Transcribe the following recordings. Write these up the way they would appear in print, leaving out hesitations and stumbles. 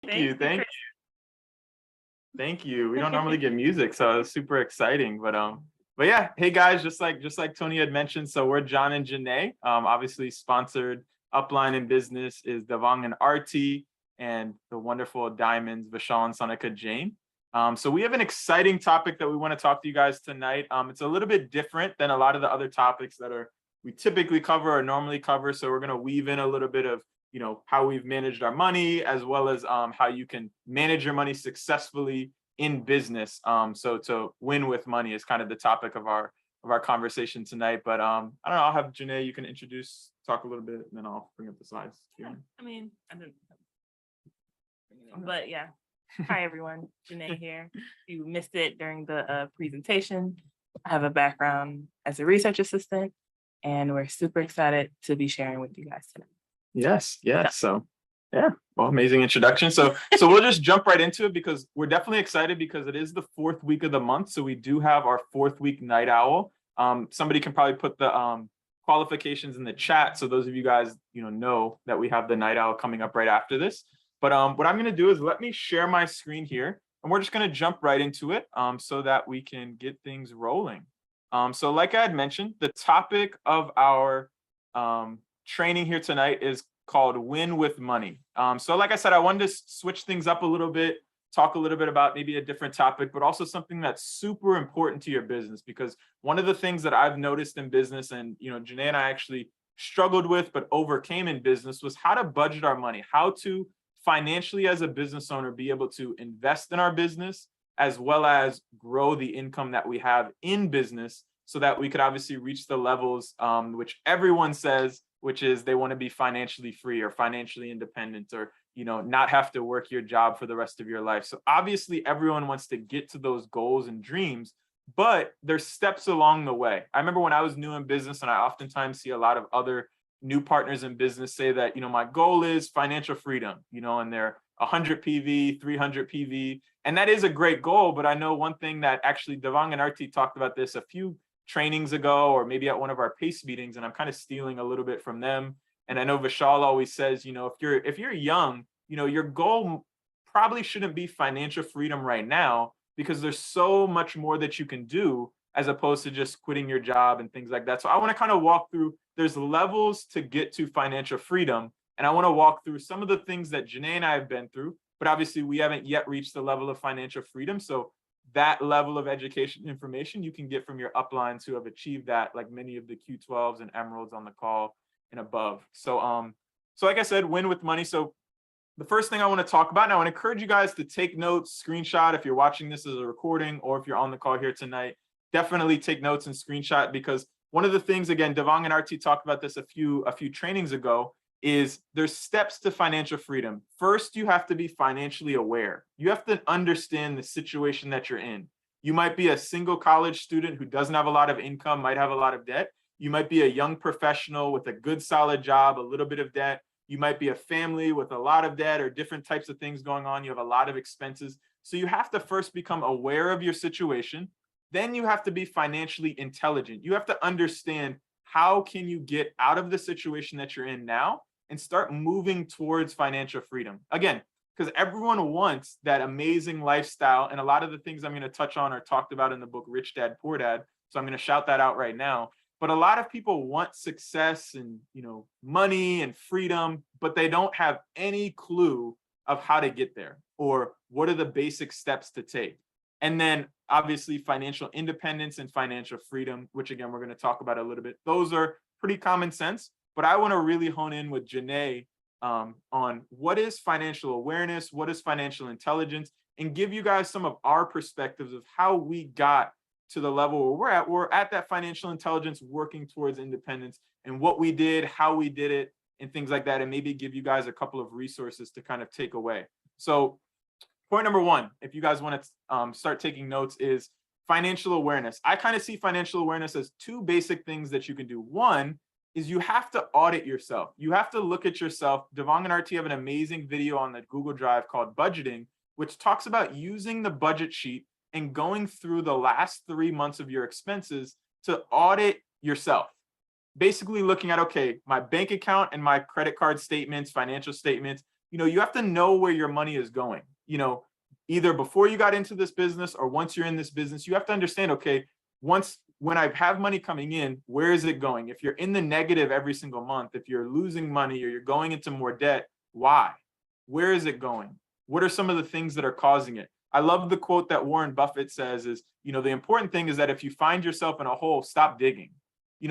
Thank you. Thank you. We don't normally get music, so it's super exciting. But yeah, hey guys, just like Tony had mentioned, so we're John and Janae. Obviously sponsored Upline in Business is Devang and RT, and the wonderful Diamonds, Vishal and Sonika Jain. So we have an exciting topic that we want to talk to you guys tonight. It's a little bit different than a lot of the other topics that we typically cover or normally cover. So we're going to weave in a little bit of how we've managed our money, as well as how you can manage your money successfully in business. So to win with money is kind of the topic of our conversation tonight. But I don't know, I'll have Janae, you can talk a little bit, and then I'll bring up the slides. Yeah, I mean, I didn't, but yeah. Hi everyone, Janae here. You missed it during the presentation. I have a background as a research assistant, and we're super excited to be sharing with you guys tonight. Yes. So yeah, well, amazing introduction. So we'll just jump right into it, because we're definitely excited because it is the 4th week of the month. So we do have our 4th week night owl. Somebody can probably put the qualifications in the chat, so those of you guys know that we have the night owl coming up right after this. But what I'm going to do is let me share my screen here, and we're just going to jump right into it so that we can get things rolling. So like I had mentioned, the topic of our training here tonight is called Win with Money. So like I said, I wanted to switch things up a little bit, talk a little bit about maybe a different topic, but also something that's super important to your business. Because one of the things that I've noticed in business, and Janae and I actually struggled with but overcame in business, was how to budget our money, how to financially as a business owner be able to invest in our business, as well as grow the income that we have in business, so that we could obviously reach the levels which everyone says, which is they want to be financially free or financially independent, or not have to work your job for the rest of your life. So obviously everyone wants to get to those goals and dreams, but there's steps along the way. I remember when I was new in business, and I oftentimes see a lot of other new partners in business say that, my goal is financial freedom, and they're 100 PV, 300 PV. And that is a great goal. But I know one thing that actually Devang and RT talked about this a few trainings ago, or maybe at one of our PACE meetings, and I'm kind of stealing a little bit from them. And I know Vishal always says, if you're young, your goal probably shouldn't be financial freedom right now, because there's so much more that you can do as opposed to just quitting your job and things like that. So I want to kind of walk through, there's levels to get to financial freedom. And I want to walk through some of the things that Janae and I have been through, but obviously we haven't yet reached the level of financial freedom. So that level of education information you can get from your uplines who have achieved that, like many of the Q12s and Emeralds on the call and above. So like I said, win with money. So the first thing I want to talk about, and I want to encourage you guys to take notes, screenshot if you're watching this as a recording, or if you're on the call here tonight, definitely take notes and screenshot, because one of the things, again, Devang and RT talked about this a few trainings ago, is there's steps to financial freedom. First, you have to be financially aware. You have to understand the situation that you're in. You might be a single college student who doesn't have a lot of income, might have a lot of debt. You might be a young professional with a good, solid job, a little bit of debt. You might be a family with a lot of debt or different types of things going on. You have a lot of expenses. So you have to first become aware of your situation. Then you have to be financially intelligent. You have to understand, how can you get out of the situation that you're in now and start moving towards financial freedom? Again, because everyone wants that amazing lifestyle. And a lot of the things I'm going to touch on are talked about in the book, Rich Dad, Poor Dad. So I'm going to shout that out right now. But a lot of people want success and, money and freedom, but they don't have any clue of how to get there, or what are the basic steps to take. And then obviously financial independence and financial freedom, which again, we're going to talk about a little bit. Those are pretty common sense, but I want to really hone in with Janae on what is financial awareness, what is financial intelligence, and give you guys some of our perspectives of how we got to the level where we're at. We're at that financial intelligence, working towards independence, and what we did, how we did it, and things like that, and maybe give you guys a couple of resources to kind of take away. So point number one, if you guys want to start taking notes, is financial awareness. I kind of see financial awareness as two basic things that you can do. One is you have to audit yourself. You have to look at yourself. Devang and RT have an amazing video on the Google Drive called Budgeting, which talks about using the budget sheet and going through the last 3 months of your expenses to audit yourself. Basically looking at, okay, my bank account and my credit card statements, financial statements, you have to know where your money is going. Either before you got into this business or once you're in this business, you have to understand, okay, when I have money coming in, where is it going? If you're in the negative every single month, if you're losing money or you're going into more debt, why? Where is it going? What are some of the things that are causing it? I love the quote that Warren Buffett says is, the important thing is that if you find yourself in a hole, stop digging.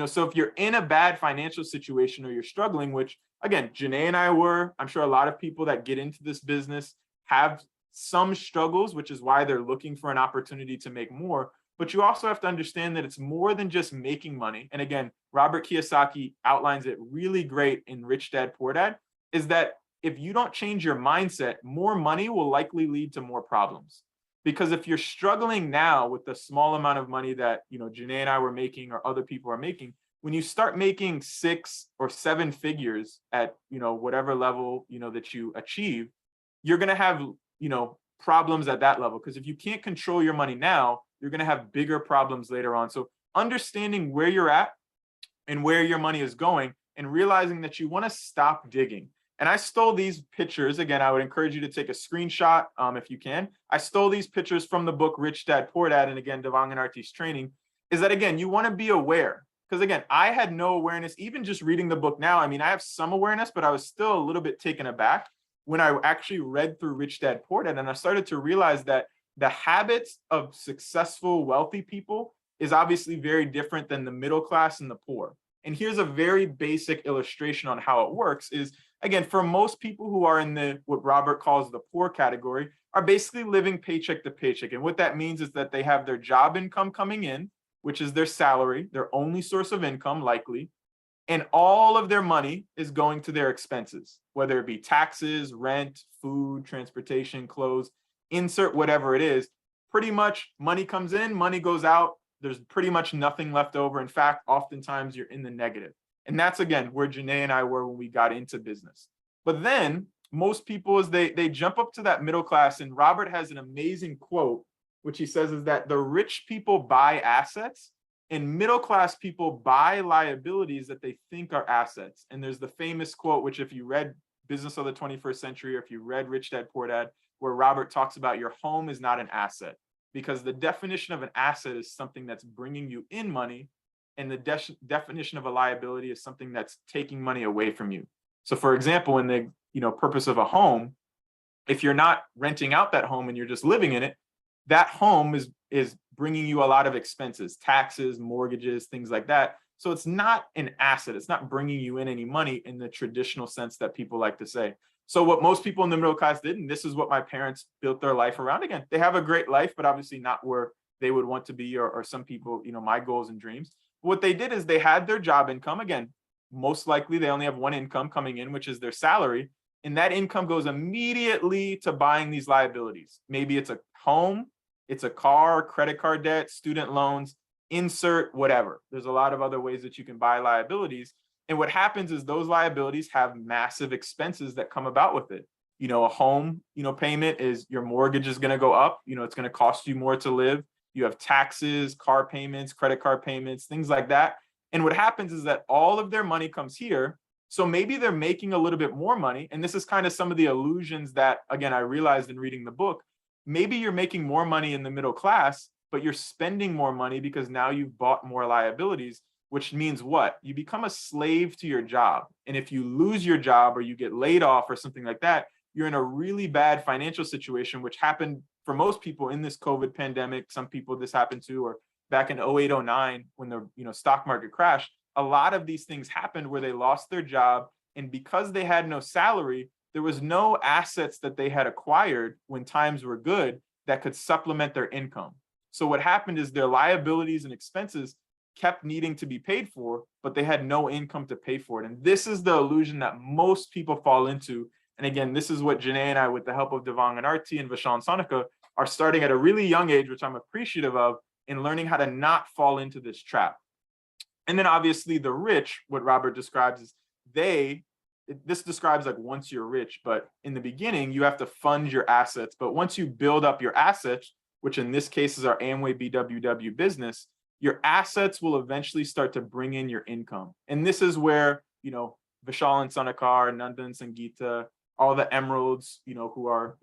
So if you're in a bad financial situation or you're struggling, which again, Janae and I were, I'm sure a lot of people that get into this business have some struggles, which is why they're looking for an opportunity to make more. But you also have to understand that it's more than just making money. And again, Robert Kiyosaki outlines it really great in Rich Dad, Poor Dad, is that if you don't change your mindset, more money will likely lead to more problems. Because if you're struggling now with the small amount of money that, Janae and I were making or other people are making, when you start making 6 or 7 figures at, whatever level, that you achieve, you're going to have, problems at that level. Because if you can't control your money now, you're going to have bigger problems later on. So understanding where you're at and where your money is going and realizing that you want to stop digging. And I stole these pictures. Again, I would encourage you to take a screenshot if you can. I stole these pictures from the book Rich Dad, Poor Dad. And again, Devang and Artie's training is that, again, you want to be aware. Because again, I had no awareness, even just reading the book now. I mean, I have some awareness, but I was still a little bit taken aback when I actually read through Rich Dad, Poor Dad. And I started to realize that the habits of successful, wealthy people is obviously very different than the middle class and the poor. And here's a very basic illustration on how it works is, again, for most people who are in what Robert calls the poor category, are basically living paycheck to paycheck. And what that means is that they have their job income coming in, which is their salary, their only source of income, likely. And all of their money is going to their expenses, whether it be taxes, rent, food, transportation, clothes, insert whatever it is. Pretty much money comes in, money goes out. There's pretty much nothing left over. In fact, oftentimes you're in the negative. And that's, again, where Janae and I were when we got into business. But then most people, as they jump up to that middle class, and Robert has an amazing quote, which he says is that the rich people buy assets and middle class people buy liabilities that they think are assets. And there's the famous quote, which if you read Business of the 21st Century, or if you read Rich Dad, Poor Dad, where Robert talks about your home is not an asset, because the definition of an asset is something that's bringing you in money. And the definition of a liability is something that's taking money away from you. So for example, in the purpose of a home, if you're not renting out that home and you're just living in it, that home is bringing you a lot of expenses, taxes, mortgages, things like that. So it's not an asset. It's not bringing you in any money in the traditional sense that people like to say. So what most people in the middle class did, and this is what my parents built their life around. Again, they have a great life, but obviously not where they would want to be, or some people, my goals and dreams. What they did is they had their job income. Again, most likely they only have one income coming in, which is their salary. And that income goes immediately to buying these liabilities. Maybe it's a home, it's a car, credit card debt, student loans, insert whatever. There's a lot of other ways that you can buy liabilities. And what happens is those liabilities have massive expenses that come about with it. A home, payment is your mortgage is going to go up. It's going to cost you more to live. You have taxes, car payments, credit card payments, things like that. And what happens is that all of their money comes here. So maybe they're making a little bit more money. And this is kind of some of the illusions that, again, I realized in reading the book. Maybe you're making more money in the middle class, but you're spending more money because now you've bought more liabilities, which means what? You become a slave to your job. And if you lose your job or you get laid off or something like that, you're in a really bad financial situation, which happened for most people in this COVID pandemic. Some people this happened to, or back in 08, 09, when the stock market crashed. A lot of these things happened where they lost their job. And because they had no salary, there was no assets that they had acquired when times were good that could supplement their income. So what happened is their liabilities and expenses kept needing to be paid for, but they had no income to pay for it. And this is the illusion that most people fall into. And again, this is what Janae and I, with the help of Devang and Artie and Vishal and Sonika, are starting at a really young age, which I'm appreciative of, in learning how to not fall into this trap. And then obviously the rich, what Robert describes is this describes like once you're rich, but in the beginning, you have to fund your assets. But once you build up your assets, which in this case is our Amway BWW business, your assets will eventually start to bring in your income. And this is where, Vishal and Sanakar, Nandan and Sangeeta, all the emeralds, who are,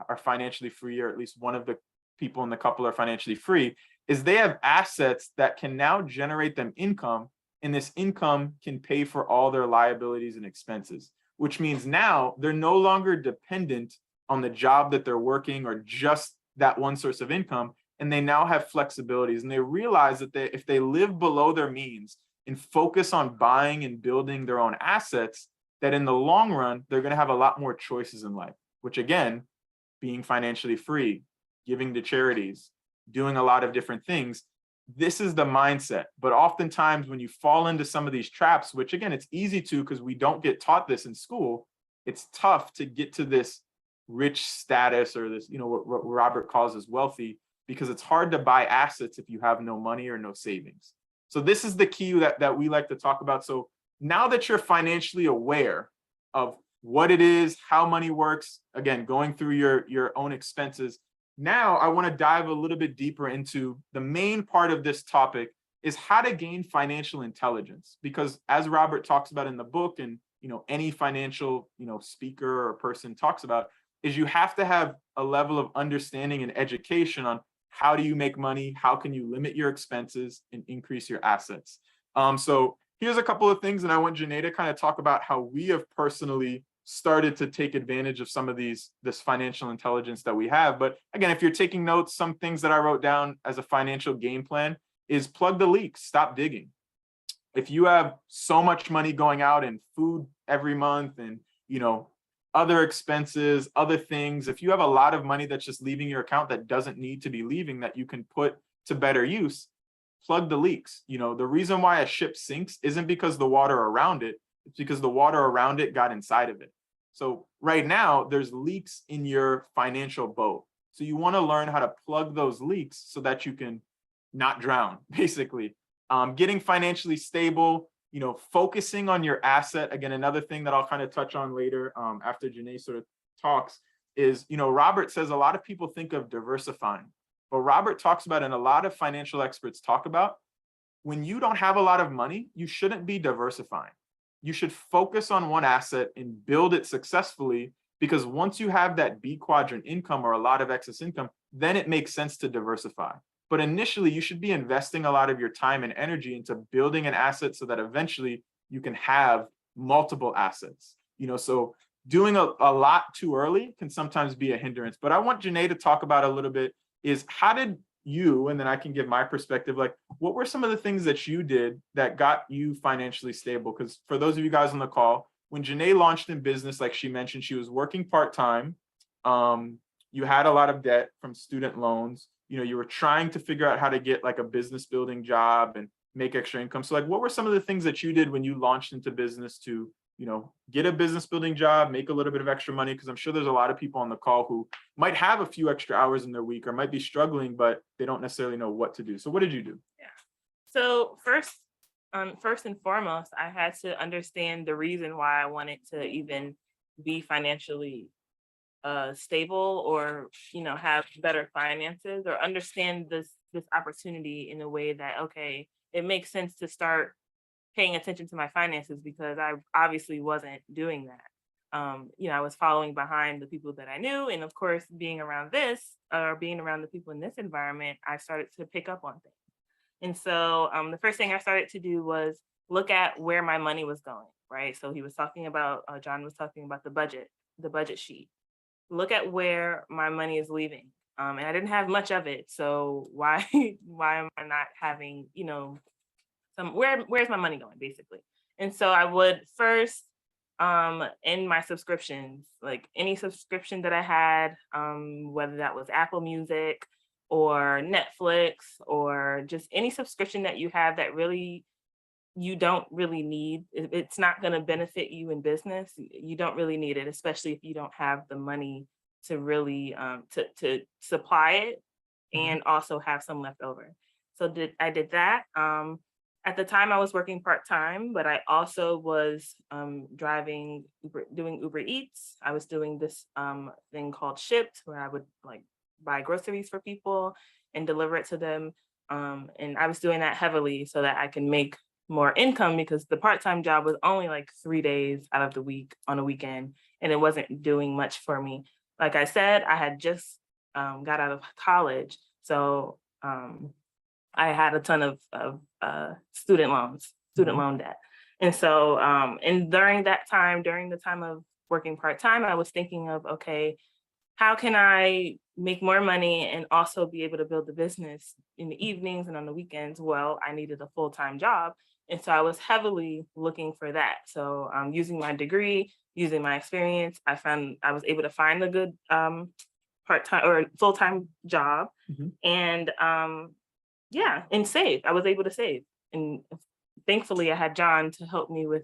are financially free, or at least one of the people in the couple are financially free, is they have assets that can now generate them income, and this income can pay for all their liabilities and expenses, which means now they're no longer dependent on the job that they're working or just that one source of income. And they now have flexibilities, and they realize that if they live below their means and focus on buying and building their own assets, that in the long run, they're going to have a lot more choices in life, which again, being financially free, giving to charities, doing a lot of different things. This is the mindset. But oftentimes when you fall into some of these traps, which again, it's easy to, because we don't get taught this in school, it's tough to get to this rich status, or this, what Robert calls as wealthy, because it's hard to buy assets if you have no money or no savings. So this is the key that we like to talk about. So now that you're financially aware of what it is, how money works, again, going through your own expenses, now I want to dive a little bit deeper into the main part of this topic, is how to gain financial intelligence. Because as Robert talks about in the book, and any financial speaker or person talks about, is you have to have a level of understanding and education on how do you make money, how can you limit your expenses and increase your assets. So here's a couple of things, and I want Janae to kind of talk about how we have personally started to take advantage of some of this financial intelligence that we have. But again, if you're taking notes, some things that I wrote down as a financial game plan is plug the leaks, stop digging. If you have so much money going out in food every month, and other expenses, other things, if you have a lot of money that's just leaving your account that doesn't need to be leaving, that you can put to better use, plug the leaks. The reason why a ship sinks isn't because the water around it, it's because the water around it got inside of it. So right now there's leaks in your financial boat. So you want to learn how to plug those leaks so that you can not drown, basically. Getting financially stable, focusing on your asset. Again, another thing that I'll kind of touch on later, after Janae sort of talks, is, Robert says a lot of people think of diversifying, but Robert talks about, and a lot of financial experts talk about, when you don't have a lot of money, you shouldn't be diversifying. You should focus on one asset and build it successfully, because once you have that B quadrant income or a lot of excess income, then it makes sense to diversify. But initially, you should be investing a lot of your time and energy into building an asset so that eventually you can have multiple assets. So doing a lot too early can sometimes be a hindrance. But I want Janae to talk about a little bit, is how did you, and then I can give my perspective, like what were some of the things that you did that got you financially stable? Because for those of you guys on the call, when Janae launched in business, like she mentioned, she was working part-time. You had a lot of debt from student loans. You were trying to figure out how to get like a business building job and make extra income. So like, what were some of the things that you did when you launched into business to, get a business building job, make a little bit of extra money? Because I'm sure there's a lot of people on the call who might have a few extra hours in their week, or might be struggling, but they don't necessarily know what to do. So what did you do? Yeah. So first and foremost, I had to understand the reason why I wanted to even be financially stable, or have better finances, or understand this opportunity in a way that, okay, it makes sense to start paying attention to my finances, because I obviously wasn't doing that. I was following behind the people that I knew, and of course, being around the people in this environment, I started to pick up on things. And so the first thing I started to do was look at where my money was going, right? So he was talking about, John was talking about the budget sheet. Look at where my money is leaving. And I didn't have much of it. So why am I not having, where's my money going, basically? And so I would first, in my subscriptions, like any subscription that I had, whether that was Apple Music or Netflix, or just any subscription that you have that really you don't really need, it's not going to benefit you in business. You don't really need it, especially if you don't have the money to really to supply it, and also have some left over. So I did that. At the time, I was working part-time, but I also was doing Uber Eats. I was doing this thing called Shipped, where I would like buy groceries for people and deliver it to them. And I was doing that heavily so that I can make more income because the part-time job was only like 3 days out of the week on a weekend, and it wasn't doing much for me. Like I said, I had just got out of college, so I had a ton of student loan debt. And so, and during the time of working part-time, I was thinking of, okay, how can I make more money and also be able to build the business in the evenings and on the weekends? Well, I needed a full-time job. And so I was heavily looking for that. So using my degree, using my experience, I was able to find a good part-time or full-time job. And yeah, and save. I was able to save. And thankfully I had John to help me with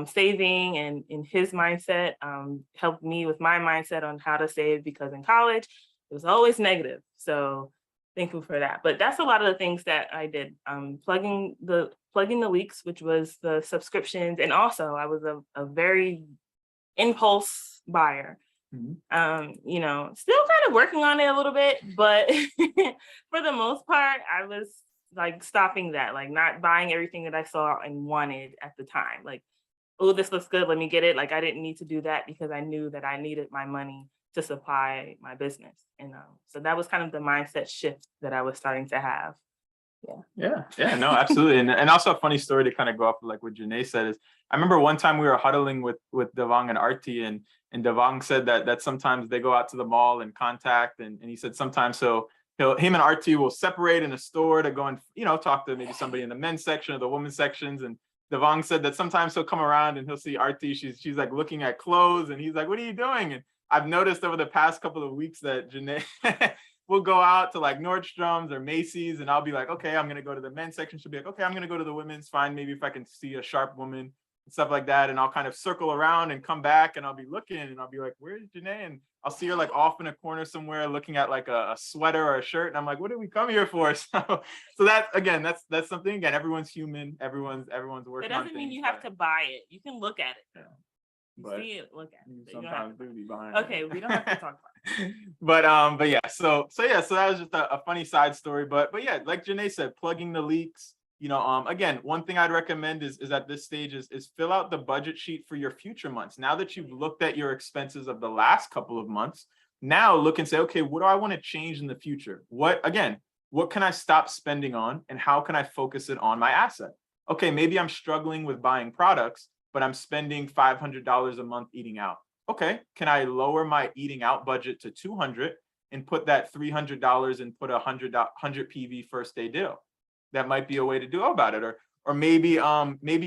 saving, and in his mindset, helped me with my mindset on how to save, because in college it was always negative. So thankful for that. But that's a lot of the things that I did. Plugging the leaks, which was the subscriptions. And also I was a very impulse buyer. Still kind of working on it a little bit, but for the most part, I was like stopping that, like not buying everything that I saw and wanted at the time. Like, oh, this looks good, let me get it. Like, I didn't need to do that because I knew that I needed my money to supply my business. And so that was kind of the mindset shift that I was starting to have. Yeah, no, absolutely. And also a funny story to kind of go off of like what Janae said is, I remember one time we were huddling with Devang and Arti, and Devang said that sometimes they go out to the mall and contact, and he said sometimes him and Arti will separate in a store to go and talk to maybe somebody in the men's section or the women's sections. And Devang said that sometimes he'll come around and he'll see Arti, she's like looking at clothes, and he's like, "What are you doing?" And I've noticed over the past couple of weeks that Janae we'll go out to like Nordstrom's or Macy's, and I'll be like, okay, I'm going to go to the men's section. She'll be like, okay, I'm going to go to the women's, find maybe if I can see a sharp woman and stuff like that. And I'll kind of circle around and come back, and I'll be looking, and I'll be like, where's Janae? And I'll see her like off in a corner somewhere looking at like a sweater or a shirt. And I'm like, what did we come here for? So that, again, that's something, again, everyone's human. Everyone's working. It doesn't mean you have to buy it. You can look at it. Yeah. But see it, look at it. Sometimes do be behind. Okay, we don't have to talk about it. But yeah, so that was just a funny side story. But yeah, like Janae said, plugging the leaks. Again, one thing I'd recommend is at this stage is fill out the budget sheet for your future months. Now that you've looked at your expenses of the last couple of months, now look and say, okay, what do I want to change in the future? What can I stop spending on, and how can I focus it on my asset? Okay, maybe I'm struggling with buying products, but I'm spending $500 a month eating out. Okay, can I lower my eating out budget to $200 and put that $300 and put a 100 PV first day deal? That might be a way to do about it. Or maybe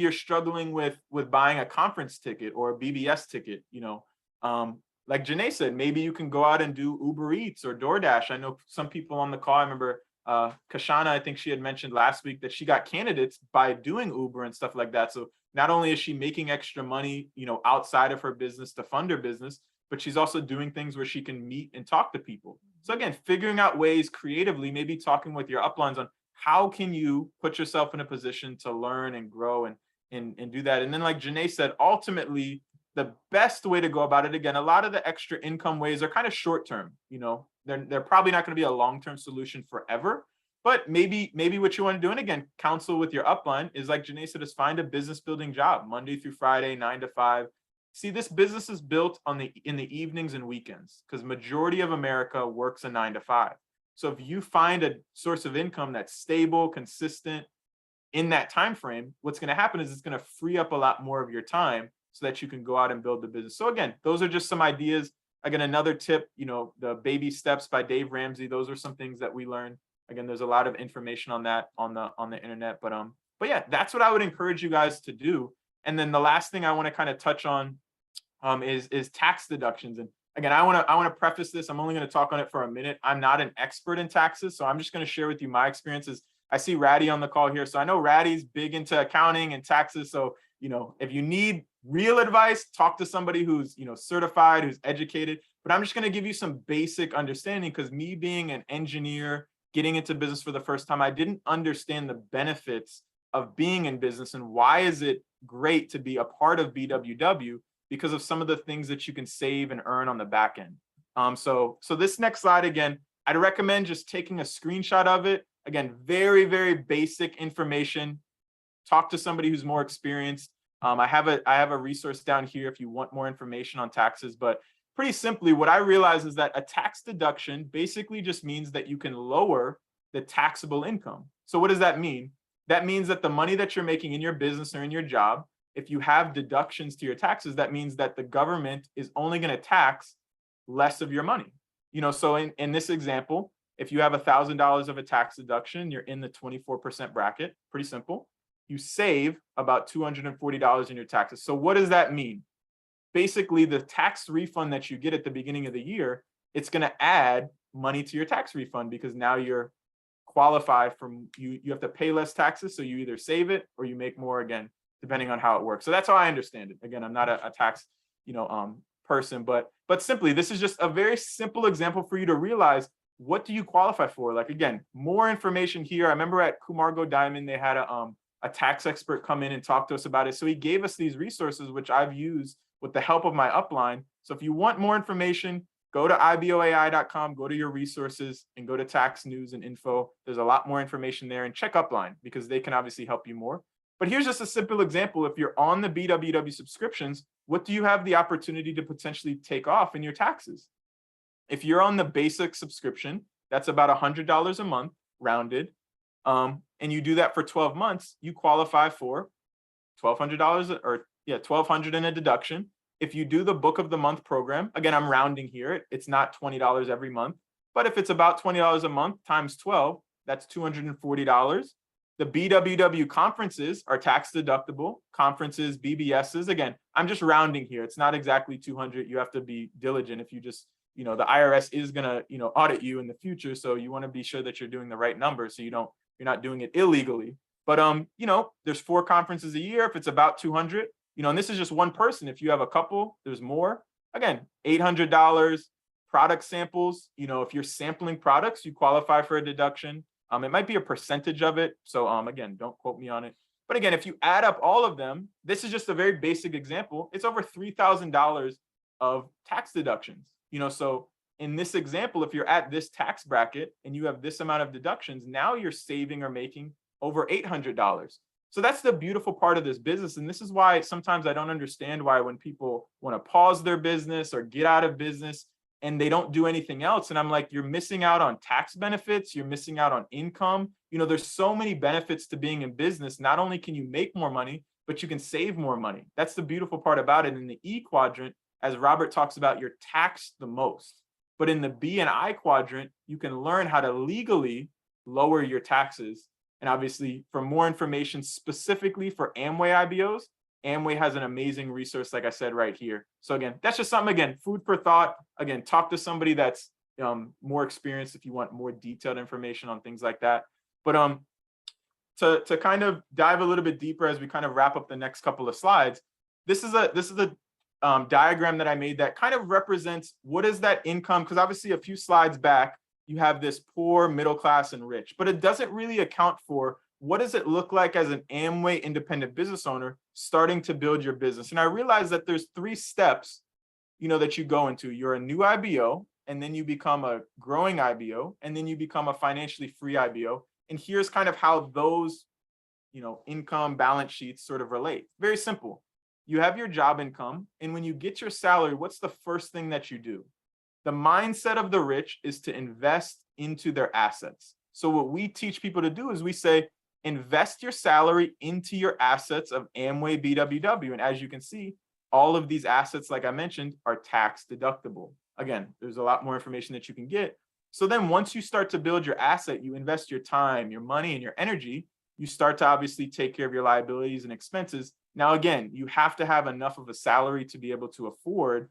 you're struggling with buying a conference ticket or a BBS ticket. Like Janae said, maybe you can go out and do Uber Eats or DoorDash. I know some people on the call. I remember Kashana, I think she had mentioned last week that she got candidates by doing Uber and stuff like that. So not only is she making extra money, outside of her business to fund her business, but she's also doing things where she can meet and talk to people. So again, figuring out ways creatively, maybe talking with your uplines on how can you put yourself in a position to learn and grow and do that. And then like Janae said, ultimately, the best way to go about it, again, a lot of the extra income ways are kind of short term. They're probably not going to be a long-term solution forever. But maybe what you want to do, and again, counsel with your upline, is like Janae said, is find a business building job Monday through Friday, 9 to 5. See, this business is built in the evenings and weekends, because majority of America works a 9 to 5. So if you find a source of income that's stable, consistent in that time frame, what's going to happen is it's going to free up a lot more of your time so that you can go out and build the business. So again, those are just some ideas. Again, another tip, the baby steps by Dave Ramsey. Those are some things that we learned. Again, there's a lot of information on that on the internet, but yeah, that's what I would encourage you guys to do. And then the last thing I want to kind of touch on is tax deductions. And again, I want to preface this. I'm only going to talk on it for a minute. I'm not an expert in taxes, so I'm just going to share with you my experiences. I see Ratty on the call here, so I know Ratty's big into accounting and taxes. So if you need real advice, talk to somebody who's certified, who's educated. But I'm just going to give you some basic understanding, because me being an engineer, getting into business for the first time, I didn't understand the benefits of being in business and why is it great to be a part of BWW, because of some of the things that you can save and earn on the back end. So this next slide, again, I'd recommend just taking a screenshot of it. Again, very, very basic information. talk to somebody who's more experienced. I have a resource down here if you want more information on taxes, but pretty simply, what I realize is that a tax deduction basically just means that you can lower the taxable income. So what does that mean? That means that the money that you're making in your business or in your job, if you have deductions to your taxes, that means that the government is only going to tax less of your money. So in this example, if you have $1,000 of a tax deduction, you're in the 24% bracket, pretty simple. You save about $240 in your taxes. So what does that mean? Basically, the tax refund that you get at the beginning of the year, it's going to add money to your tax refund because now you're qualified from you have to pay less taxes. So you either save it or you make more, again, depending on how it works. So that's how I understand it. Again, I'm not a tax, person, but simply, this is just a very simple example for you to realize, what do you qualify for? Like, again, more information here. I remember at Kumargo Diamond, they had a tax expert come in and talk to us about it. So he gave us these resources, which I've used with the help of my upline. So if you want more information, go to iboai.com, go to your resources and go to tax news and info. There's a lot more information there, and check upline because they can obviously help you more. But here's just a simple example. If you're on the BWW subscriptions, what do you have the opportunity to potentially take off in your taxes? If you're on the basic subscription, that's about $100 a month, rounded. And you do that for 12 months, you qualify for $1,200 or $1,200 in a deduction. If you do the book of the month program, again, I'm rounding here. It's not $20 every month, but if it's about $20 a month times 12, that's $240. The BWW conferences are tax deductible conferences, BBSs. Again, I'm just rounding here. It's not exactly 200. You have to be diligent if you just, the IRS is going to, audit you in the future. So you want to be sure that you're doing the right number so you're not doing it illegally. But, there's 4 conferences a year. If it's about 200, and this is just one person. If you have a couple, there's more. Again, $800 product samples. If you're sampling products, you qualify for a deduction. It might be a percentage of it. So again, don't quote me on it. But again, if you add up all of them, this is just a very basic example. It's over $3,000 of tax deductions. So in this example, if you're at this tax bracket and you have this amount of deductions, now you're saving or making over $800. So that's the beautiful part of this business. And this is why sometimes I don't understand why when people want to pause their business or get out of business and they don't do anything else. And I'm like, you're missing out on tax benefits. You're missing out on income. There's so many benefits to being in business. Not only can you make more money, but you can save more money. That's the beautiful part about it. In the E quadrant, as Robert talks about, you're taxed the most. But in the B and I quadrant, you can learn how to legally lower your taxes. And obviously, for more information specifically for Amway IBOs, Amway has an amazing resource, like I said, right here. So again, that's just something, again, food for thought. Again, talk to somebody that's more experienced if you want more detailed information on things like that. But to kind of dive a little bit deeper as we kind of wrap up the next couple of slides, this is a diagram that I made that kind of represents what is that income, because obviously a few slides back, you have this poor, middle class, and rich, but it doesn't really account for what does it look like as an Amway independent business owner starting to build your business. And I realized that there's 3 steps, that you go into. You're a new IBO, and then you become a growing IBO, and then you become a financially free IBO. And here's kind of how those, income balance sheets sort of relate. Very simple. You have your job income, and when you get your salary, what's the first thing that you do? The mindset of the rich is to invest into their assets. So what we teach people to do is we say, invest your salary into your assets of Amway BWW. And as you can see, all of these assets, like I mentioned, are tax deductible. Again, there's a lot more information that you can get. So then once you start to build your asset, you invest your time, your money, and your energy, you start to obviously take care of your liabilities and expenses. Now, again, you have to have enough of a salary to be able to afford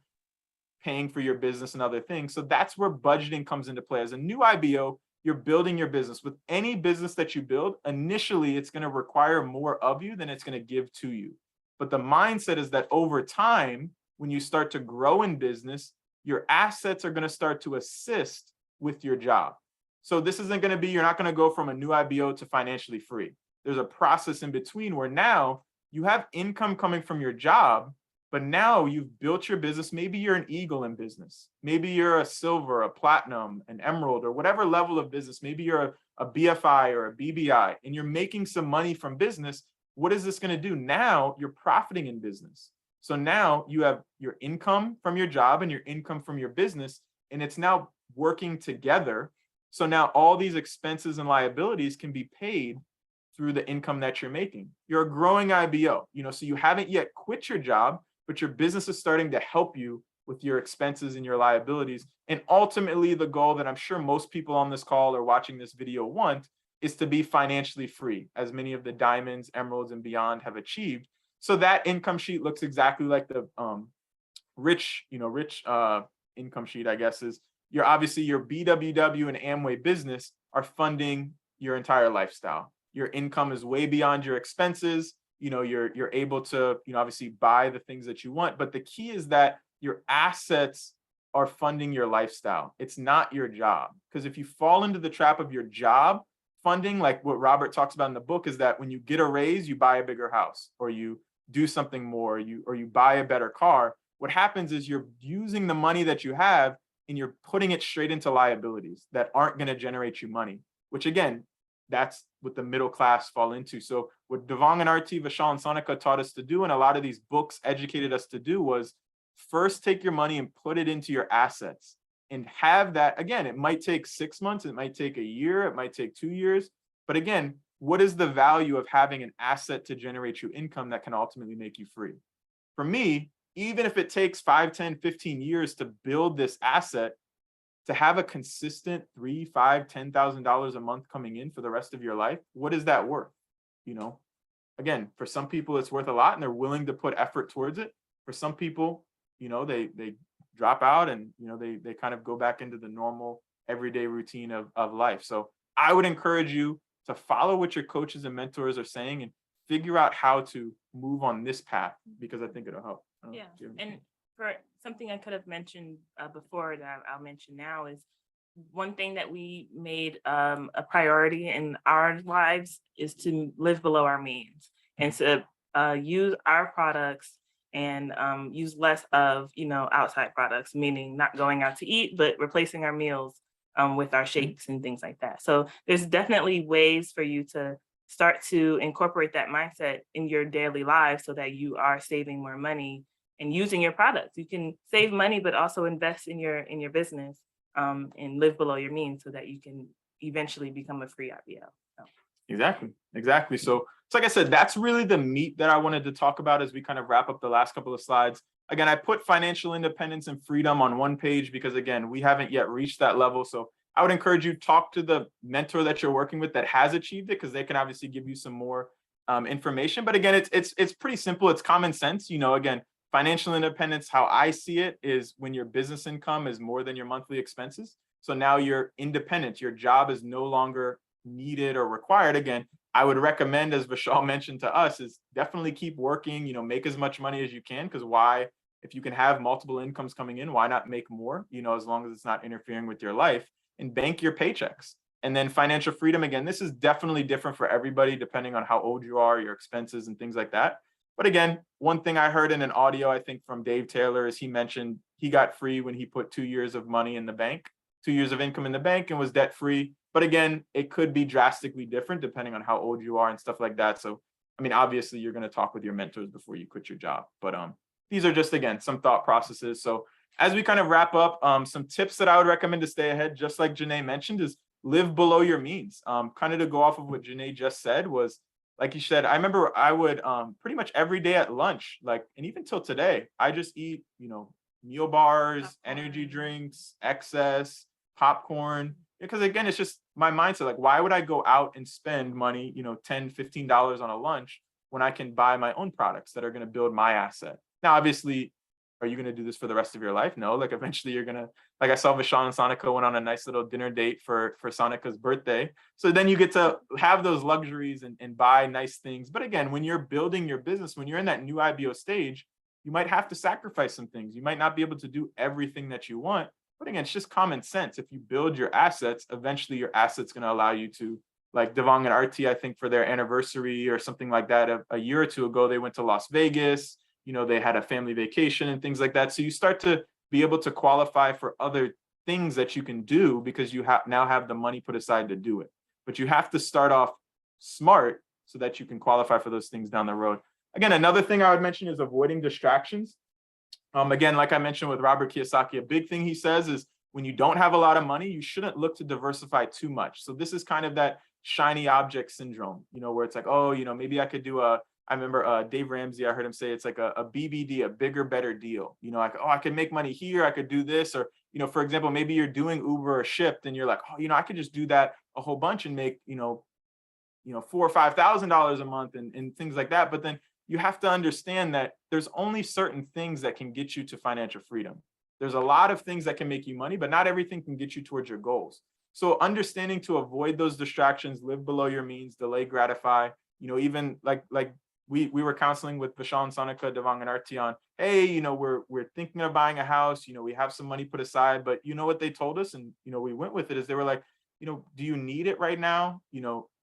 paying for your business and other things. So that's where budgeting comes into play. As a new IBO, you're building your business. With any business that you build, initially, it's going to require more of you than it's going to give to you. But the mindset is that over time, when you start to grow in business, your assets are going to start to assist with your job. So this isn't going to be, you're not going to go from a new IBO to financially free. There's a process in between where now you have income coming from your job, but now you've built your business. Maybe you're an eagle in business. Maybe you're a silver, a platinum, an emerald, or whatever level of business. Maybe you're a BFI or a BBI, and you're making some money from business. what is this going to do? Now you're profiting in business. So now you have your income from your job and your income from your business, and it's now working together. So now all these expenses and liabilities can be paid through the income that you're making. You're a growing IBO, so you haven't yet quit your job, but your business is starting to help you with your expenses and your liabilities. And ultimately, the goal that I'm sure most people on this call or watching this video want is to be financially free, as many of the diamonds, emeralds, and beyond have achieved. So that income sheet looks exactly like the rich income sheet, I guess, is obviously your BWW and Amway business are funding your entire lifestyle. Your income is way beyond your expenses. You're able to, obviously buy the things that you want. But the key is that your assets are funding your lifestyle. It's not your job. Because if you fall into the trap of your job funding, like what Robert talks about in the book, is that when you get a raise, you buy a bigger house, or you do something more, or you buy a better car. What happens is you're using the money that you have and you're putting it straight into liabilities that aren't going to generate you money, which again, that's what the middle class fall into. So what Devang and RT, Vishal and Sonika taught us to do, and a lot of these books educated us to do, was first take your money and put it into your assets and have that. Again, it might take 6 months, it might take a year, it might take 2 years. But again, what is the value of having an asset to generate you income that can ultimately make you free? For me, even if it takes 5, 10, 15 years to build this asset, to have a consistent $3, $5, $10,000 a month coming in for the rest of your life, what is that worth? Again, for some people it's worth a lot and they're willing to put effort towards it. For some people, they drop out and they kind of go back into the normal everyday routine of life. So I would encourage you to follow what your coaches and mentors are saying and figure out how to move on this path, because I think it'll help. Yeah. And for something I could have mentioned before that I'll mention now is one thing that we made a priority in our lives is to live below our means and to use our products and use less of, outside products, meaning not going out to eat, but replacing our meals with our shakes and things like that. So there's definitely ways for you to start to incorporate that mindset in your daily lives so that you are saving more money and using your products. You can save money, but also invest in your business and live below your means so that you can eventually become a free IBO. So. Exactly. So like I said, that's really the meat that I wanted to talk about as we kind of wrap up the last couple of slides. Again, I put financial independence and freedom on one page because, again, we haven't yet reached that level. So I would encourage you to talk to the mentor that you're working with that has achieved it, because they can obviously give you some more information. But again, it's pretty simple. It's common sense. Again, financial independence, how I see it, is when your business income is more than your monthly expenses. So now you're independent. Your job is no longer needed or required. Again, I would recommend, as Vishal mentioned to us, is definitely keep working, make as much money as you can, because if you can have multiple incomes coming in, why not make more, as long as it's not interfering with your life, and bank your paychecks. And then financial freedom, again, this is definitely different for everybody, depending on how old you are, your expenses and things like that. But again, one thing I heard in an audio, I think from Dave Taylor, is he mentioned he got free when he put 2 years of money in the bank, 2 years of income in the bank, and was debt free. But again, it could be drastically different depending on how old you are and stuff like that. So, obviously you're going to talk with your mentors before you quit your job. But these are just, again, some thought processes. So as we kind of wrap up, some tips that I would recommend to stay ahead, just like Janae mentioned, is live below your means. Kind of to go off of what Janae just said, was, like you said, I remember I would pretty much every day at lunch, and even till today, I just eat, meal bars, energy drinks, excess, popcorn. Because again, it's just my mindset. Why would I go out and spend money, $10, $15 on a lunch when I can buy my own products that are going to build my asset? Now, obviously, are you going to do this for the rest of your life? No, eventually you're going to, I saw Vishal and Sonika went on a nice little dinner date for Sonika's birthday. So then you get to have those luxuries and buy nice things. But again, when you're building your business, when you're in that new IBO stage, you might have to sacrifice some things. You might not be able to do everything that you want. But again, it's just common sense. If you build your assets, eventually your assets going to allow you to, like Devang and RT, I think for their anniversary or something like that, a year or two ago, they went to Las Vegas. They had a family vacation and things like that. So you start to be able to qualify for other things that you can do because you now have the money put aside to do it. But you have to start off smart so that you can qualify for those things down the road. Again, another thing I would mention is avoiding distractions. Again, like I mentioned with Robert Kiyosaki, a big thing he says is when you don't have a lot of money, you shouldn't look to diversify too much. So this is kind of that shiny object syndrome, where it's like, oh, maybe I could do I remember Dave Ramsey, I heard him say it's like a BBD, a bigger, better deal. Like, oh, I could make money here, I could do this. Or, for example, maybe you're doing Uber or Shipt and you're like, oh, I could just do that a whole bunch and make, $4,000 or $5,000 a month and things like that. But then you have to understand that there's only certain things that can get you to financial freedom. There's a lot of things that can make you money, but not everything can get you towards your goals. So understanding to avoid those distractions, live below your means, delay gratify, even like we were counseling with Vishal and Sonika, Devang and Arti on, hey, we're thinking of buying a house, we have some money put aside, but what they told us, and we went with it, is they were like, do you need it right now?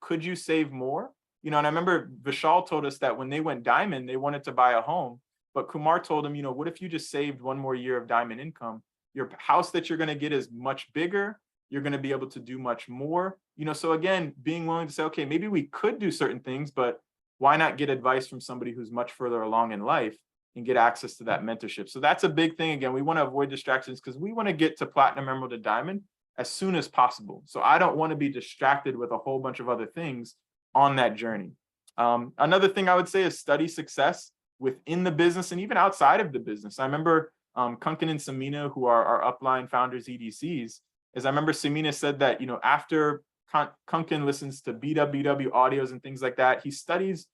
Could you save more? And I remember Vishal told us that when they went diamond, they wanted to buy a home, but Kumar told him, what if you just saved one more year of diamond income? Your house that you're going to get is much bigger. You're going to be able to do much more. So again, being willing to say, okay, maybe we could do certain things, but why not get advice from somebody who's much further along in life and get access to that mentorship? So that's a big thing. Again, we want to avoid distractions because we want to get to platinum, emerald, and diamond as soon as possible. So I don't want to be distracted with a whole bunch of other things on that journey. Another thing I would say is study success within the business and even outside of the business. I remember Kunkin and Samina, who are our upline founders, EDCs, I remember Samina said that, after Kunkin listens to BWW audios and things like that, he studies,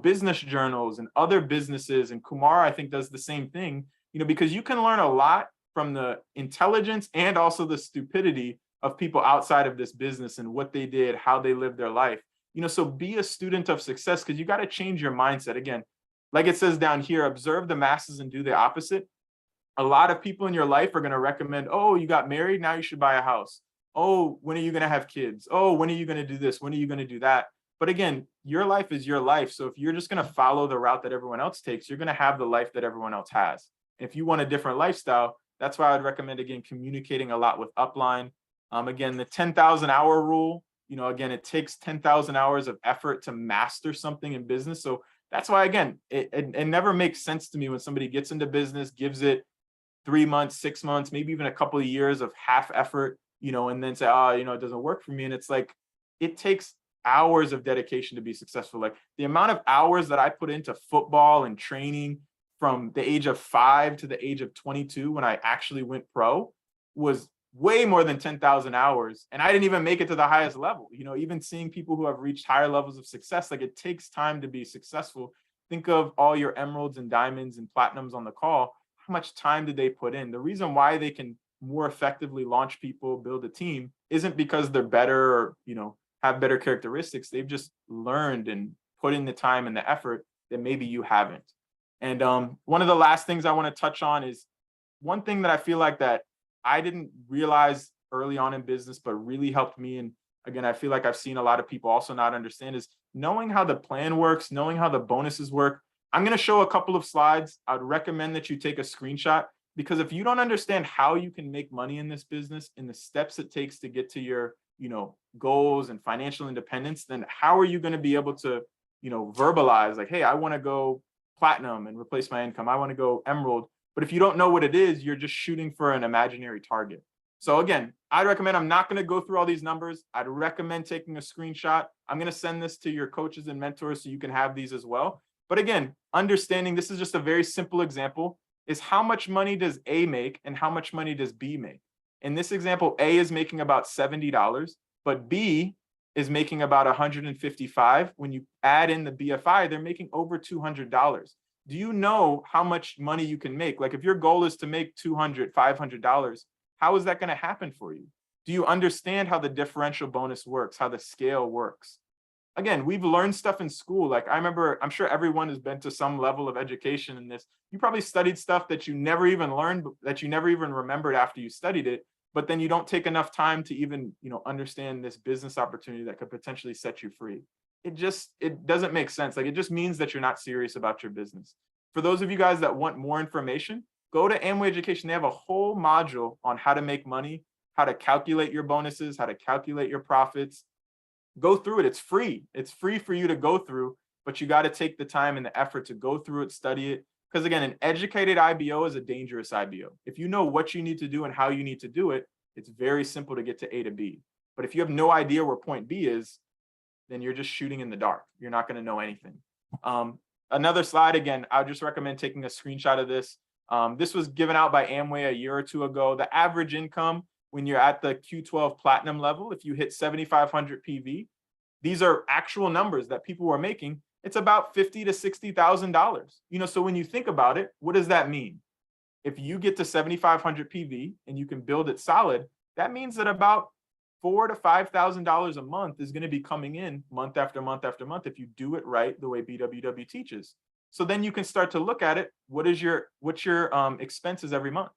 business journals and other businesses. And Kumar, I think, does the same thing, because you can learn a lot from the intelligence and also the stupidity of people outside of this business and what they did, how they lived their life. So be a student of success, because you got to change your mindset. Again, like it says down here, observe the masses and do the opposite. A lot of people in your life are going to recommend, oh, you got married, now you should buy a house. Oh, when are you going to have kids? Oh, when are you going to do this? When are you going to do that? But again, your life is your life. So if you're just going to follow the route that everyone else takes, you're going to have the life that everyone else has. If you want a different lifestyle, that's why I would recommend, again, communicating a lot with upline. Again, the 10,000 hour rule, again, it takes 10,000 hours of effort to master something in business. So that's why, again, it never makes sense to me when somebody gets into business, gives it 3 months, 6 months, maybe even a couple of years of half effort, and then say, oh, it doesn't work for me. And it's like, it takes hours of dedication to be successful. Like the amount of hours that I put into football and training from the age of 5 to the age of 22, when I actually went pro, was way more than 10,000 hours. And I didn't even make it to the highest level. Even seeing people who have reached higher levels of success, like it takes time to be successful. Think of all your emeralds and diamonds and platinums on the call. How much time did they put in? The reason why they can more effectively launch people, build a team, isn't because they're better or, have better characteristics. They've just learned and put in the time and the effort that maybe you haven't. And one of the last things I want to touch on is one thing that I feel like that I didn't realize early on in business, but really helped me. And again, I feel like I've seen a lot of people also not understand, is knowing how the plan works, knowing how the bonuses work. I'm going to show a couple of slides. I'd recommend that you take a screenshot, because if you don't understand how you can make money in this business and the steps it takes to get to your, goals and financial independence, then how are you going to be able to, verbalize like, hey, I want to go platinum and replace my income. I want to go emerald. But if you don't know what it is, you're just shooting for an imaginary target. So again, I'd recommend, I'm not going to go through all these numbers. I'd recommend taking a screenshot. I'm going to send this to your coaches and mentors so you can have these as well. But again, understanding this is just a very simple example, is how much money does A make and how much money does B make? In this example, A is making about $70, but B is making about $155. When you add in the BFI, they're making over $200. Do you know how much money you can make? Like if your goal is to make $200, $500, how is that going to happen for you? Do you understand how the differential bonus works, how the scale works? Again, we've learned stuff in school. Like I remember, I'm sure everyone has been to some level of education in this. You probably studied stuff that you never even learned, that you never even remembered after you studied it, but then you don't take enough time to even, understand this business opportunity that could potentially set you free. It doesn't make sense. Like it just means that you're not serious about your business. For those of you guys that want more information, go to Amway Education. They have a whole module on how to make money, how to calculate your bonuses, how to calculate your profits. go through it. It's free. It's free for you to go through, but you got to take the time and the effort to go through it, study it. Because again, an educated IBO is a dangerous IBO. If you know what you need to do and how you need to do it, it's very simple to get to A to B. But if you have no idea where point B is, then you're just shooting in the dark. You're not going to know anything. Another slide, again, I would just recommend taking a screenshot of this. This was given out by Amway a year or two ago. The average income when you're at the Q12 platinum level, if you hit 7,500 PV, these are actual numbers that people were making. It's about $50,000 to $60,000. So when you think about it, what does that mean? If you get to 7,500 PV and you can build it solid, that means that about $4,000 to $5,000 a month is going to be coming in month after month after month if you do it right the way BWW teaches. So then you can start to look at it. What's your expenses every month?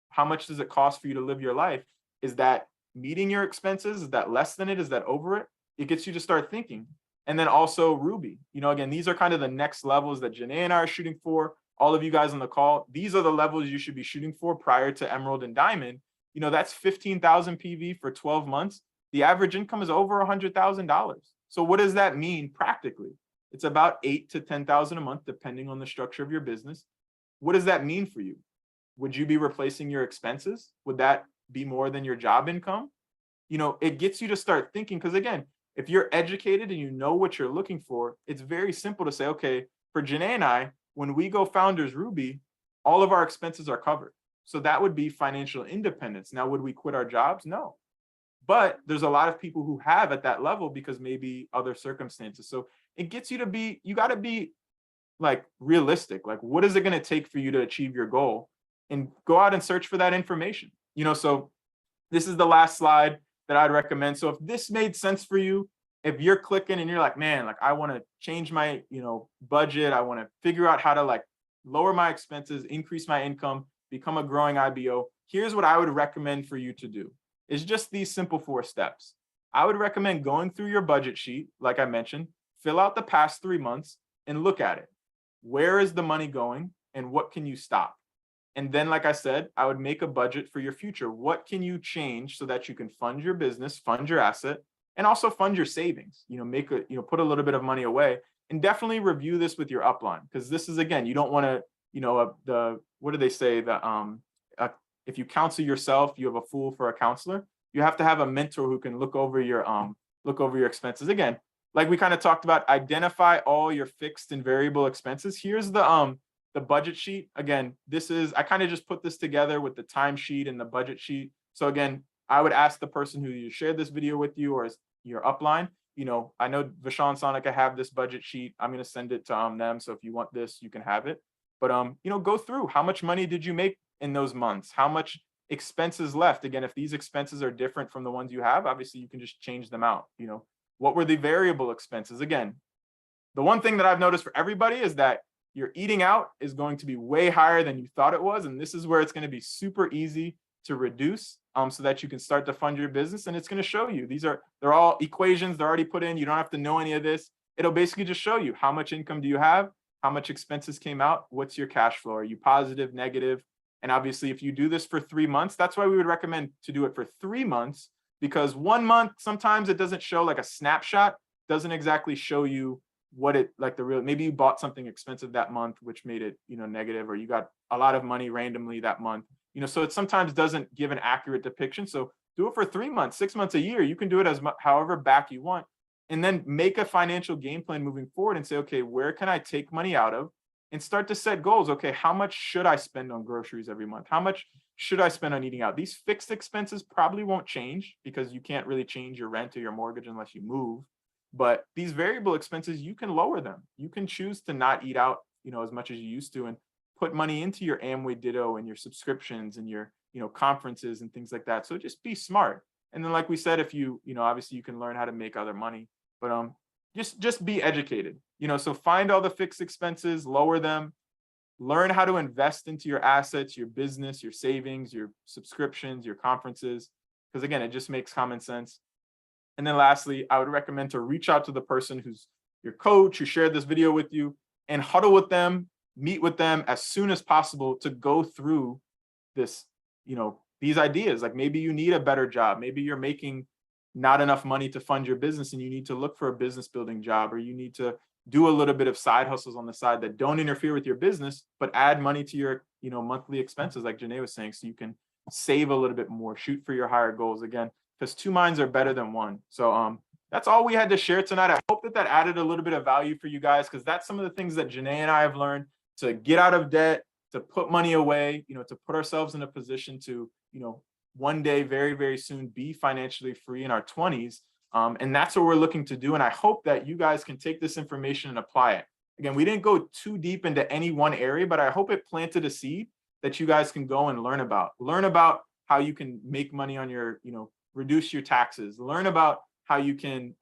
How much does it cost for you to live your life? Is that meeting your expenses? Is that less than it? Is that over it? It gets you to start thinking. And then also Ruby. Again, these are kind of the next levels that Janae and I are shooting for. All of you guys on the call, these are the levels you should be shooting for prior to Emerald and Diamond. That's 15,000 PV for 12 months. The average income is over $100,000. So what does that mean practically? It's about 8,000 to 10,000 a month, depending on the structure of your business. What does that mean for you? Would you be replacing your expenses? Would that be more than your job income? It gets you to start thinking, because again, if you're educated and you know what you're looking for, it's very simple to say, okay, for Janae and I, when we go Founders Ruby, all of our expenses are covered. So that would be financial independence. Now, would we quit our jobs? No. But there's a lot of people who have at that level because maybe other circumstances. So it gets you to be, you got to be like realistic. Like, what is it going to take for you to achieve your goal? And go out and search for that information. So this is the last slide that I'd recommend. So if this made sense for you, if you're clicking and you're like, man, like I want to change my, budget, I want to figure out how to like lower my expenses, increase my income, become a growing IBO, here's what I would recommend for you to do. It's just these simple 4 steps. I would recommend going through your budget sheet, like I mentioned, fill out the past 3 months and look at it. Where is the money going and what can you stop? And then, like I said, I would make a budget for your future. What can you change so that you can fund your business, fund your asset, and also fund your savings? Put a little bit of money away, and definitely review this with your upline, because this is, again, you don't want to, what do they say? If you counsel yourself, you have a fool for a counselor. You have to have a mentor who can look over your expenses. Again, like we kind of talked about, identify all your fixed and variable expenses. Here's the budget sheet. Again, I kind of just put this together with the timesheet and the budget sheet. So again, I would ask the person who you shared this video with you or your upline, I know Vishal and Sonika have this budget sheet. I'm going to send it to them. So if you want this, you can have it. But, go through how much money did you make in those months? How much expenses left? Again, if these expenses are different from the ones you have, obviously you can just change them out. What were the variable expenses? Again, the one thing that I've noticed for everybody is that your eating out is going to be way higher than you thought it was. And this is where it's going to be super easy to reduce so that you can start to fund your business. And it's going to show you, they're all equations. They're already put in. You don't have to know any of this. It'll basically just show you how much income do you have, how much expenses came out, what's your cash flow? Are you positive, negative? And obviously, if you do this for 3 months, that's why we would recommend to do it for 3 months, because 1 month, sometimes it doesn't show, like a snapshot doesn't exactly show you what it, like the real, maybe you bought something expensive that month, which made it, negative, or you got a lot of money randomly that month, so it sometimes doesn't give an accurate depiction. So do it for 3 months, 6 months, a year. You can do it as however back you want, and then make a financial game plan moving forward and say, okay, where can I take money out of? And start to set goals. Okay, how much should I spend on groceries every month? How much should I spend on eating out? These fixed expenses probably won't change because you can't really change your rent or your mortgage unless you move. But these variable expenses, you can lower them. You can choose to not eat out, as much as you used to, and put money into your Amway Ditto and your subscriptions and your, conferences and things like that. So just be smart. And then, like we said, if you, obviously you can learn how to make other money, but just be educated, so find all the fixed expenses, lower them, learn how to invest into your assets, your business, your savings, your subscriptions, your conferences, because again, it just makes common sense. And then lastly, I would recommend to reach out to the person who's your coach, who shared this video with you, and huddle with them, meet with them as soon as possible to go through this, these ideas. Like maybe you need a better job. Maybe you're making not enough money to fund your business and you need to look for a business building job, or you need to do a little bit of side hustles on the side that don't interfere with your business, but add money to your, monthly expenses, like Janae was saying, so you can save a little bit more, shoot for your higher goals again, because two minds are better than one. So that's all we had to share tonight. I hope that added a little bit of value for you guys, because that's some of the things that Janae and I have learned to get out of debt, to put money away, to put ourselves in a position to, one day, very, very soon, be financially free in our 20s. And that's what we're looking to do. And I hope that you guys can take this information and apply it. Again, we didn't go too deep into any one area, but I hope it planted a seed that you guys can go and learn about. Learn about how you can make money on your, reduce your taxes. Learn about how you can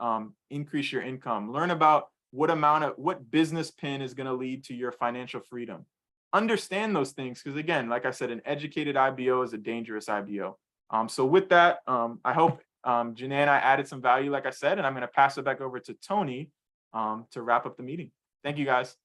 increase your income. Learn about what business pin is going to lead to your financial freedom. Understand those things, because again, like I said, an educated IBO is a dangerous IBO. So with that, I hope Janae and I added some value, like I said, and I'm going to pass it back over to Tony to wrap up the meeting. Thank you, guys.